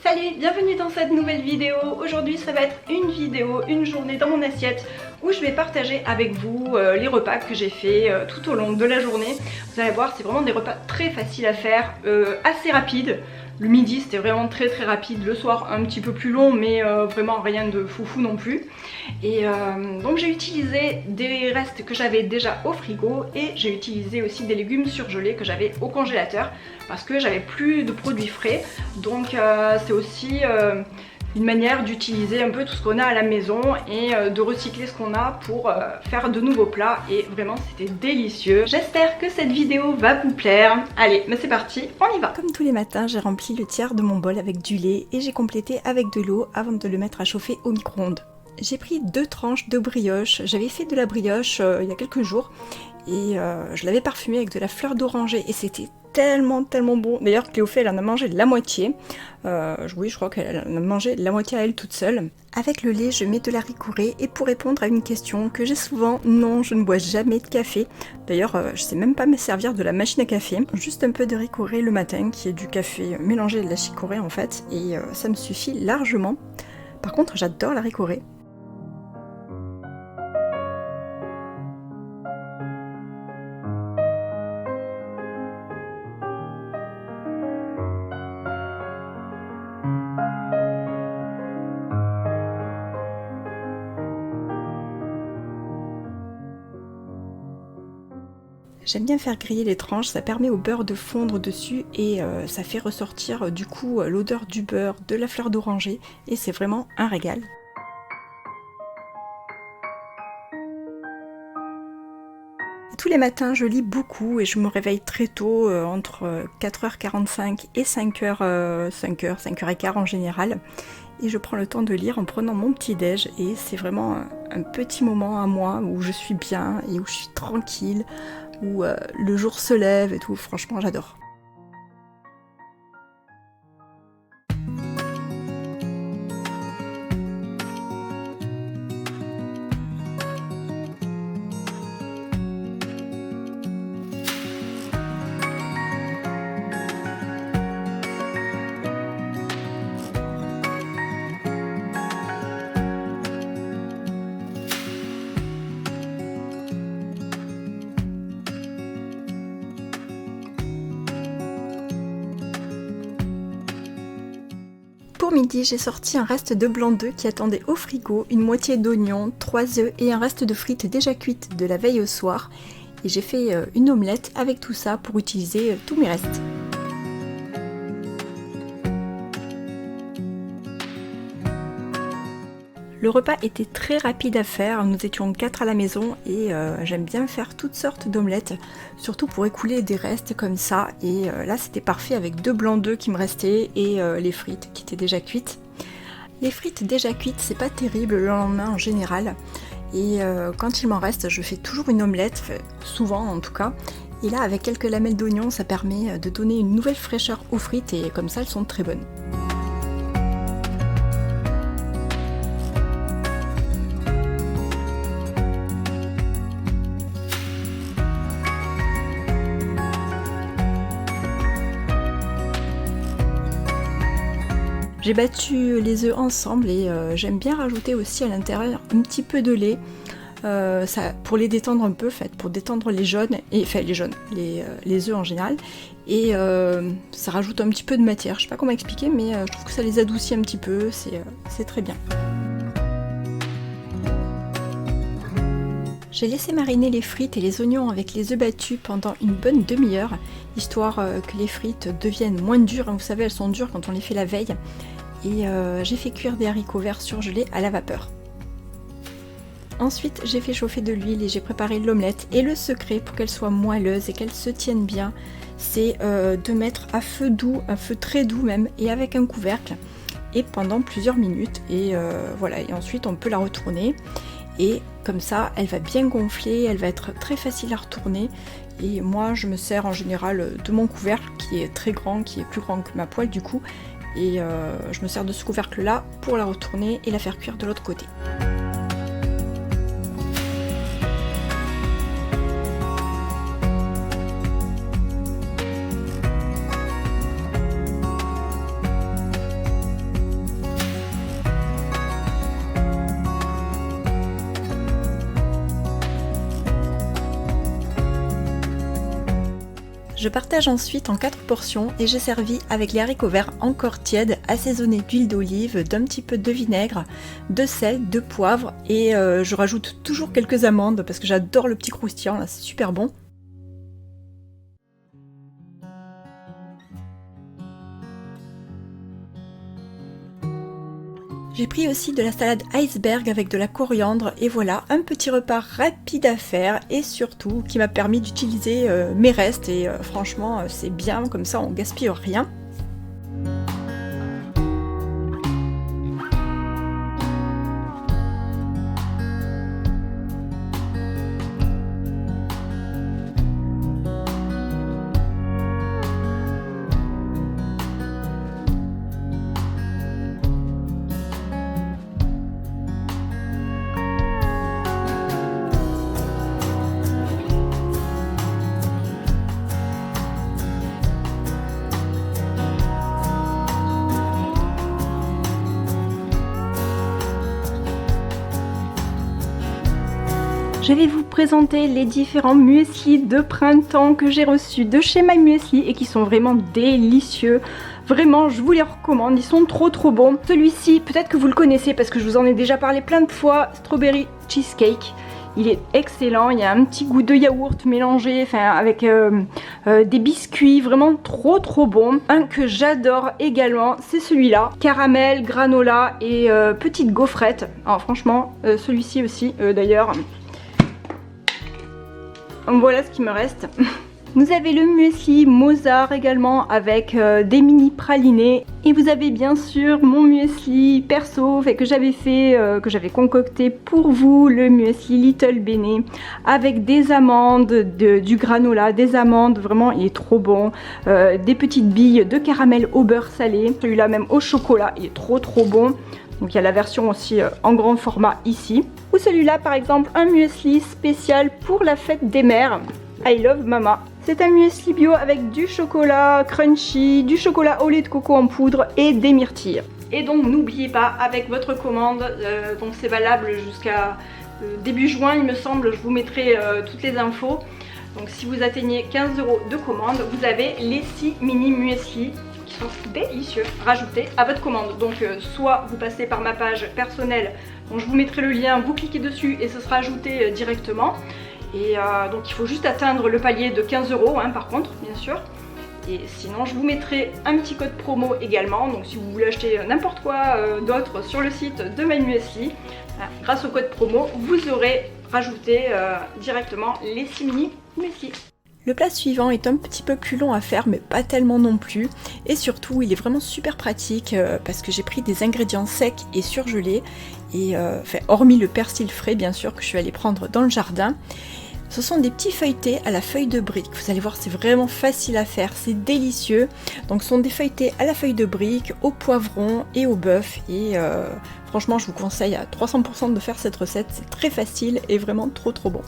Salut, bienvenue dans cette nouvelle vidéo. Aujourd'hui ça va être une vidéo, une journée dans mon assiette où je vais partager avec vous les repas que j'ai fait tout au long de la journée. Vous allez voir, c'est vraiment des repas très faciles à faire, assez rapides. Le midi c'était vraiment très rapide, le soir un petit peu plus long mais vraiment rien de foufou non plus. Et donc j'ai utilisé des restes que j'avais déjà au frigo et j'ai utilisé aussi des légumes surgelés que j'avais au congélateur parce que j'avais plus de produits frais. Donc c'est aussi une manière d'utiliser un peu tout ce qu'on a à la maison et de recycler ce qu'on a pour faire de nouveaux plats, et vraiment c'était délicieux. J'espère que cette vidéo va vous plaire. Allez, mais c'est parti, on y va. Comme tous les matins, j'ai rempli le tiers de mon bol avec du lait et j'ai complété avec de l'eau avant de le mettre à chauffer au micro-ondes. J'ai pris 2 tranches de brioche. J'avais fait de la brioche il y a quelques jours et je l'avais parfumée avec de la fleur d'oranger et c'était tellement bon. D'ailleurs Cléophée elle en a mangé la moitié. Oui, je crois qu'elle en a mangé la moitié à elle toute seule. Avec le lait je mets de la ricourée, et pour répondre à une question que j'ai souvent, non, je ne bois jamais de café. D'ailleurs je sais même pas me servir de la machine à café. Juste un peu de ricourée le matin qui est du café mélangé à de la chicorée en fait, et ça me suffit largement. Par contre j'adore la ricourée. J'aime bien faire griller les tranches, ça permet au beurre de fondre dessus et ça fait ressortir du coup l'odeur du beurre, de la fleur d'oranger, et c'est vraiment un régal. Tous les matins je lis beaucoup et je me réveille très tôt, entre 4h45 et 5h15 en général. Et je prends le temps de lire en prenant mon petit déj, et c'est vraiment un petit moment à moi où je suis bien et où je suis tranquille, où le jour se lève et tout, franchement j'adore. Pour midi, j'ai sorti un reste de blanc d'œuf qui attendait au frigo, une moitié d'oignon, 3 œufs et un reste de frites déjà cuites de la veille au soir. Et j'ai fait une omelette avec tout ça pour utiliser tous mes restes. Le repas était très rapide à faire, nous étions 4 à la maison et j'aime bien faire toutes sortes d'omelettes, surtout pour écouler des restes comme ça, et là c'était parfait avec 2 blancs d'œufs qui me restaient et les frites qui étaient déjà cuites. Les frites déjà cuites c'est pas terrible le lendemain en général, et quand il m'en reste je fais toujours une omelette, souvent en tout cas, et là avec quelques lamelles d'oignon ça permet de donner une nouvelle fraîcheur aux frites et comme ça elles sont très bonnes. J'ai battu les œufs ensemble et j'aime bien rajouter aussi à l'intérieur un petit peu de lait, pour les détendre un peu, pour détendre les jaunes, les œufs en général, et ça rajoute un petit peu de matière. Je sais pas comment expliquer, mais je trouve que ça les adoucit un petit peu, c'est très bien. J'ai laissé mariner les frites et les oignons avec les œufs battus pendant une bonne demi-heure, histoire que les frites deviennent moins dures. Vous savez, elles sont dures quand on les fait la veille. Et j'ai fait cuire des haricots verts surgelés à la vapeur. Ensuite, j'ai fait chauffer de l'huile et j'ai préparé l'omelette. Et le secret pour qu'elle soit moelleuse et qu'elle se tienne bien, c'est de mettre à feu doux, à feu très doux même, et avec un couvercle, et pendant plusieurs minutes. Et voilà, et ensuite on peut la retourner. Et comme ça, elle va bien gonfler, elle va être très facile à retourner. Et moi, je me sers en général de mon couvercle qui est très grand, qui est plus grand que ma poêle du coup. Et je me sers de ce couvercle là pour la retourner et la faire cuire de l'autre côté. Je partage ensuite en 4 portions et j'ai servi avec les haricots verts encore tièdes, assaisonnés d'huile d'olive, d'un petit peu de vinaigre, de sel, de poivre et je rajoute toujours quelques amandes parce que j'adore le petit croustillant, là c'est super bon. J'ai pris aussi de la salade iceberg avec de la coriandre et voilà, un petit repas rapide à faire et surtout qui m'a permis d'utiliser mes restes et franchement c'est bien, comme ça on gaspille rien. Je vais vous présenter les différents muesli de printemps que j'ai reçus de chez My Muesli et qui sont vraiment délicieux. Vraiment, je vous les recommande, ils sont trop bons. Celui-ci, peut-être que vous le connaissez parce que je vous en ai déjà parlé plein de fois, Strawberry Cheesecake. Il est excellent, il y a un petit goût de yaourt mélangé avec des biscuits, vraiment trop bon. Un que j'adore également, c'est celui-là, caramel, granola et petite gaufrette. Alors franchement, celui-ci aussi d'ailleurs. Voilà ce qui me reste. Vous avez le muesli Mozart également avec des mini pralinés. Et vous avez bien sûr mon muesli perso que j'avais fait, que j'avais concocté pour vous, le muesli Little Bene avec des amandes, du granola, des amandes, vraiment il est trop bon. Des petites billes de caramel au beurre salé, celui-là même au chocolat, il est trop bon. Donc il y a la version aussi en grand format ici. Ou celui-là par exemple, un muesli spécial pour la fête des mères. I love mama. C'est un muesli bio avec du chocolat crunchy, du chocolat au lait de coco en poudre et des myrtilles. Et donc n'oubliez pas avec votre commande, donc c'est valable jusqu'à début juin il me semble, je vous mettrai toutes les infos. Donc si vous atteignez 15 € de commande, vous avez les 6 mini muesli qui sont délicieux rajoutés à votre commande. Donc soit vous passez par ma page personnelle, donc je vous mettrai le lien, vous cliquez dessus et ce sera ajouté directement. Et donc il faut juste atteindre le palier de 15 € hein, par contre, bien sûr. Et sinon je vous mettrai un petit code promo également. Donc si vous voulez acheter n'importe quoi d'autre sur le site de My Muesli, grâce au code promo, vous aurez rajouté directement les 6 mini muesli. Le plat suivant est un petit peu plus long à faire mais pas tellement non plus et surtout il est vraiment super pratique parce que j'ai pris des ingrédients secs et surgelés et hormis le persil frais bien sûr que je suis allée prendre dans le jardin. Ce sont des petits feuilletés à la feuille de brique, vous allez voir c'est vraiment facile à faire, c'est délicieux. Donc ce sont des feuilletés à la feuille de brique, au poivron et au bœuf et franchement je vous conseille à 300% de faire cette recette, c'est très facile et vraiment trop bon.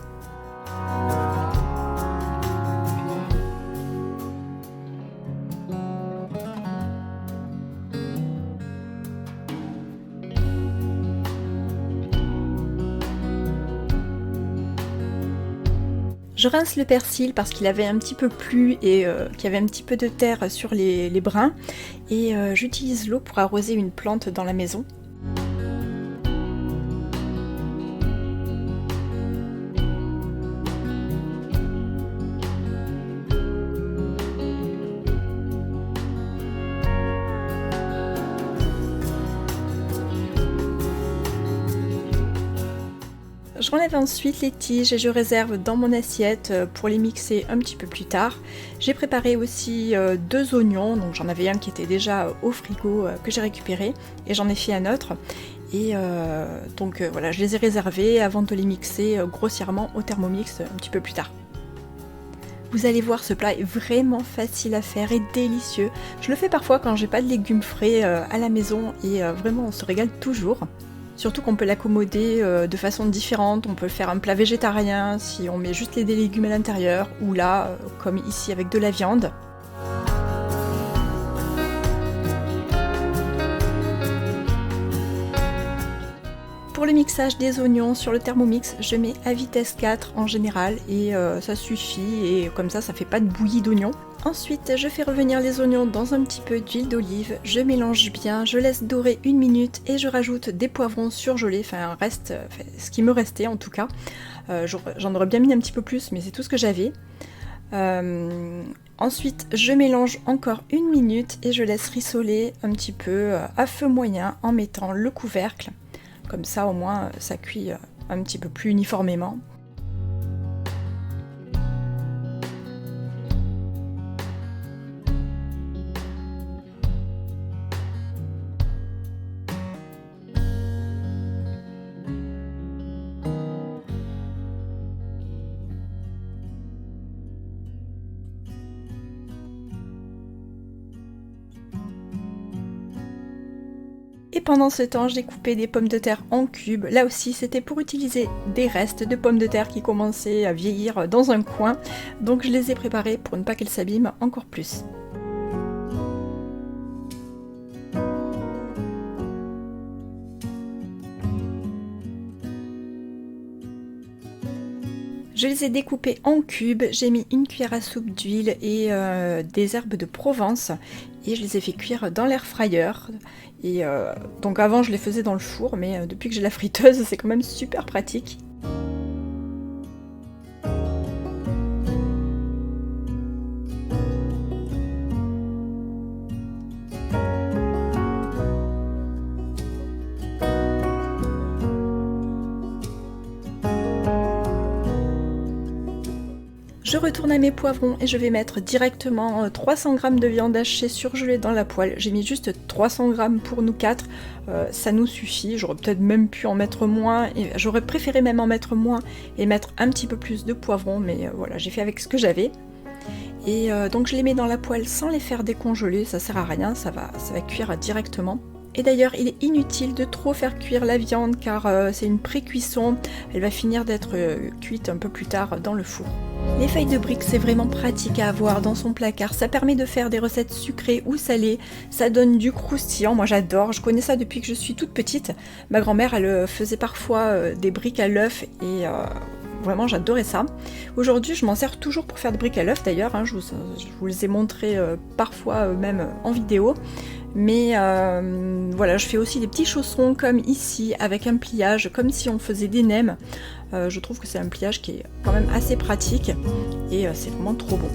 Je rince le persil parce qu'il avait un petit peu plu et qu'il y avait un petit peu de terre sur les brins et j'utilise l'eau pour arroser une plante dans la maison. J'enlève ensuite les tiges et je réserve dans mon assiette pour les mixer un petit peu plus tard. J'ai préparé aussi 2 oignons, donc j'en avais un qui était déjà au frigo que j'ai récupéré et j'en ai fait un autre. Et donc voilà, je les ai réservés avant de les mixer grossièrement au Thermomix un petit peu plus tard. Vous allez voir, ce plat est vraiment facile à faire et délicieux. Je le fais parfois quand j'ai pas de légumes frais à la maison et vraiment on se régale toujours. Surtout qu'on peut l'accommoder de façon différente, on peut faire un plat végétarien si on met juste des légumes à l'intérieur, ou là, comme ici avec de la viande. Pour Pour le mixage des oignons sur le Thermomix, je mets à vitesse 4 en général et ça suffit et comme ça fait pas de bouillie d'oignons. Ensuite, je fais revenir les oignons dans un petit peu d'huile d'olive, je mélange bien, je laisse dorer 1 minute et je rajoute des poivrons surgelés, enfin ce qui me restait en tout cas. J'en aurais bien mis un petit peu plus mais c'est tout ce que j'avais. Ensuite, je mélange encore 1 minute et je laisse rissoler un petit peu à feu moyen en mettant le couvercle. Comme ça au moins ça cuit un petit peu plus uniformément. Et pendant ce temps, j'ai coupé des pommes de terre en cubes. Là aussi, c'était pour utiliser des restes de pommes de terre qui commençaient à vieillir dans un coin. Donc je les ai préparées pour ne pas qu'elles s'abîment encore plus. Je les ai découpés en cubes, j'ai mis 1 cuillère à soupe d'huile et des herbes de Provence et je les ai fait cuire dans l'air fryer. Et donc avant je les faisais dans le four, mais depuis que j'ai la friteuse c'est quand même super pratique. Je retourne à mes poivrons et je vais mettre directement 300 g de viande hachée surgelée dans la poêle. J'ai mis juste 300 g pour nous 4, ça nous suffit. J'aurais peut-être même pu en mettre moins, et j'aurais préféré même en mettre moins et mettre un petit peu plus de poivrons, mais voilà, j'ai fait avec ce que j'avais. Et donc je les mets dans la poêle sans les faire décongeler, ça sert à rien, ça va cuire directement. Et d'ailleurs, il est inutile de trop faire cuire la viande car c'est une pré-cuisson, elle va finir d'être cuite un peu plus tard dans le four. Les feuilles de briques, c'est vraiment pratique à avoir dans son placard, ça permet de faire des recettes sucrées ou salées, ça donne du croustillant, moi j'adore, je connais ça depuis que je suis toute petite. Ma grand-mère, elle faisait parfois des briques à l'œuf et vraiment j'adorais ça. Aujourd'hui je m'en sers toujours pour faire des briques à l'œuf d'ailleurs, hein, je vous les ai montrés parfois même en vidéo. Mais voilà, je fais aussi des petits chaussons comme ici avec un pliage, comme si on faisait des nems. Je trouve que c'est un pliage qui est quand même assez pratique et c'est vraiment trop bon.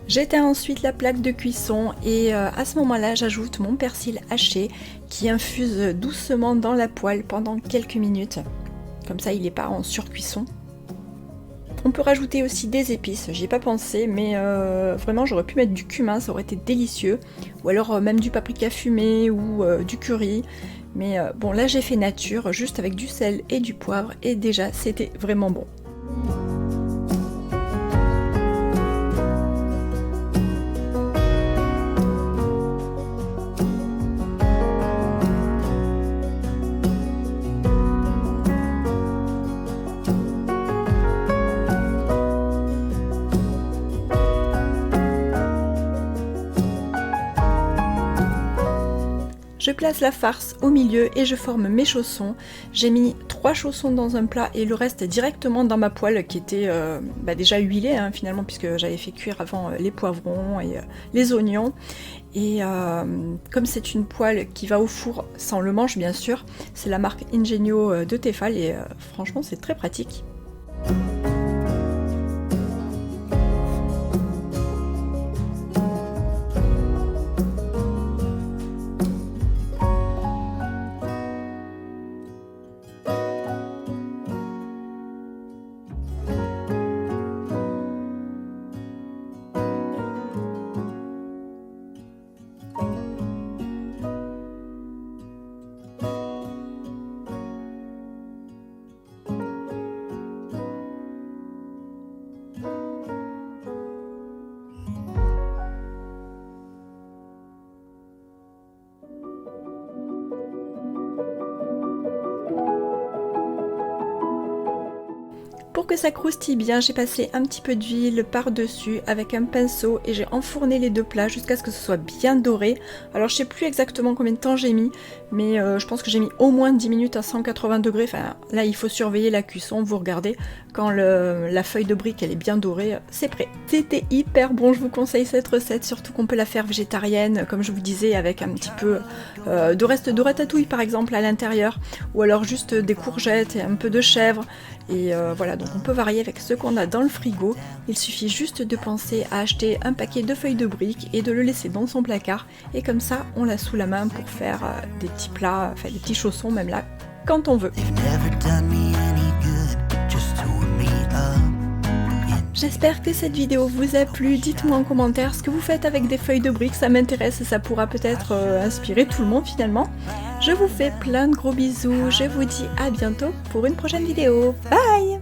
J'éteins ensuite la plaque de cuisson et à ce moment-là, j'ajoute mon persil haché qui infuse doucement dans la poêle pendant quelques minutes. Comme ça, il n'est pas en surcuisson. On peut rajouter aussi des épices, j'y ai pas pensé, mais vraiment j'aurais pu mettre du cumin, ça aurait été délicieux. Ou alors même du paprika fumé ou du curry. Mais bon, là j'ai fait nature, juste avec du sel et du poivre, et déjà c'était vraiment bon. Je place la farce au milieu et je forme mes chaussons. J'ai mis 3 chaussons dans un plat et le reste directement dans ma poêle qui était déjà huilée hein, finalement puisque j'avais fait cuire avant les poivrons et les oignons. Et comme c'est une poêle qui va au four sans le manche bien sûr, c'est la marque Ingenio de Tefal et franchement c'est très pratique. Pour que ça croustille bien, j'ai passé un petit peu d'huile par-dessus avec un pinceau et j'ai enfourné les deux plats jusqu'à ce que ce soit bien doré. Alors je sais plus exactement combien de temps j'ai mis, mais je pense que j'ai mis au moins 10 minutes à 180 degrés. Enfin là il faut surveiller la cuisson, vous regardez, quand la feuille de brique elle est bien dorée, c'est prêt. C'était hyper bon, je vous conseille cette recette, surtout qu'on peut la faire végétarienne, comme je vous disais, avec un petit peu de reste de ratatouille par exemple à l'intérieur, ou alors juste des courgettes et un peu de chèvre. Et voilà, donc on peut varier avec ce qu'on a dans le frigo. Il suffit juste de penser à acheter un paquet de feuilles de briques et de le laisser dans son placard. Et comme ça, on l'a sous la main pour faire des petits plats, enfin des petits chaussons même là, quand on veut. J'espère que cette vidéo vous a plu, dites-moi en commentaire ce que vous faites avec des feuilles de briques, ça m'intéresse et ça pourra peut-être inspirer tout le monde finalement. Je vous fais plein de gros bisous, je vous dis à bientôt pour une prochaine vidéo, bye!